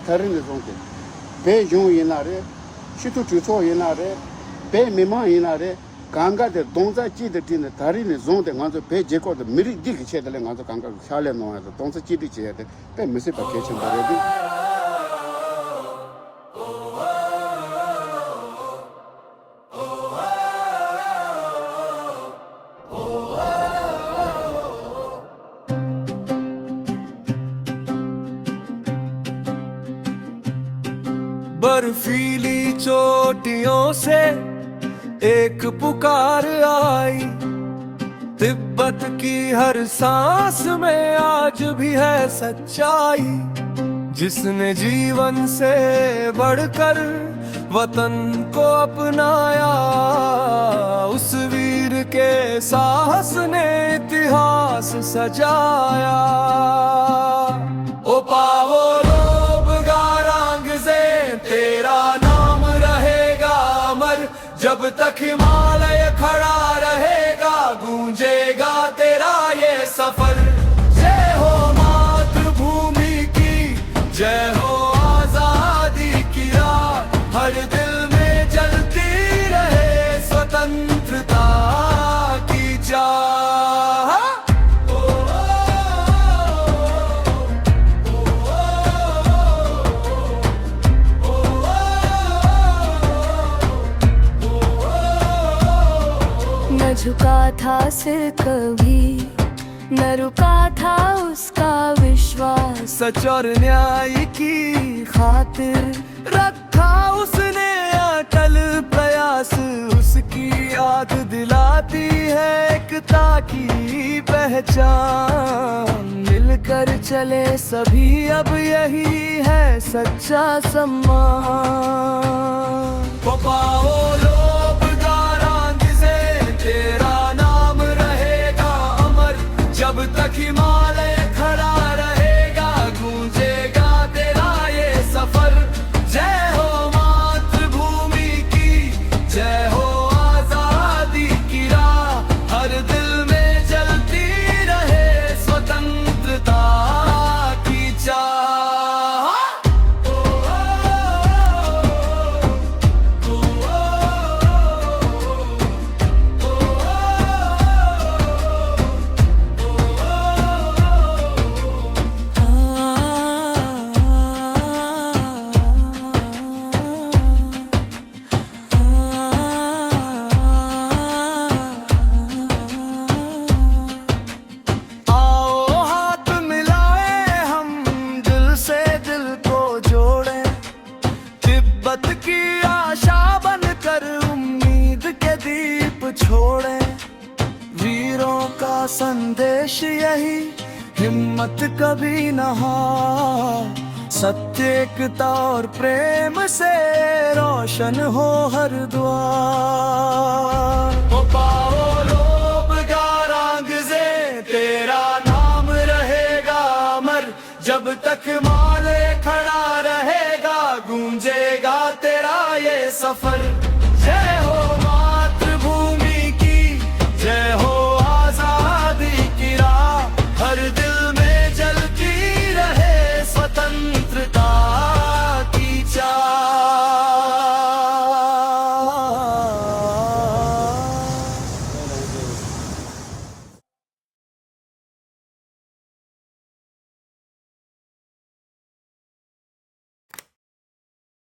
다른 zonte 배용 이나래 시도 주소 이나래 배 미만 이나래 강가데 동자지데 딘데 다리네 zonte 간서 배 제거도 미리 디기 체들에 간서 강가 샤래 놓아서 동자지디 제데 배 미세 바케션 바래디 बर्फीली चोटियों से एक पुकार आई, तिब्बत की हर सांस में आज भी है सच्चाई। जिसने जीवन से बढ़कर वतन को अपनाया, उस वीर के साहस ने इतिहास सजाया। ओ पावो तेरा नाम रहेगा अमर, जब तक हिमालय खड़ा रहेगा गूंजेगा तेरा ये सफर। जय हो मातृभूमि की, जय हो आजादी की राह, हर दिल में जलती रहे स्वतंत्रता की चाह। न झुका था सिर कभी, न रुका था उसका विश्वास। सच और न्याय की खातिर रखा उसने अटल प्रयास। उसकी याद दिलाती है एकता की पहचान। मिलकर चले सभी अब यही है सच्चा सम्मान। पाओ लोग तेरा नाम रहेगा अमर, जब तक हिमालय खड़ा रहेगा गूंजेगा तेरा ये सफर। जय हो मातृभूमि की, जय हो आजादी की राह, हर दिल में जलती रहे स्वतंत्रता की चाह। की आशा बनकर उम्मीद के दीप छोड़े, वीरों का संदेश यही, हिम्मत कभी न हार। सत्य एकता और प्रेम से रोशन हो हर द्वार। ओ पाओ लोग गारंगज़े तेरा नाम रहेगा अमर, जब तक हिमालय खड़ा रहेगा गूंजेगा तेरा ये सफर।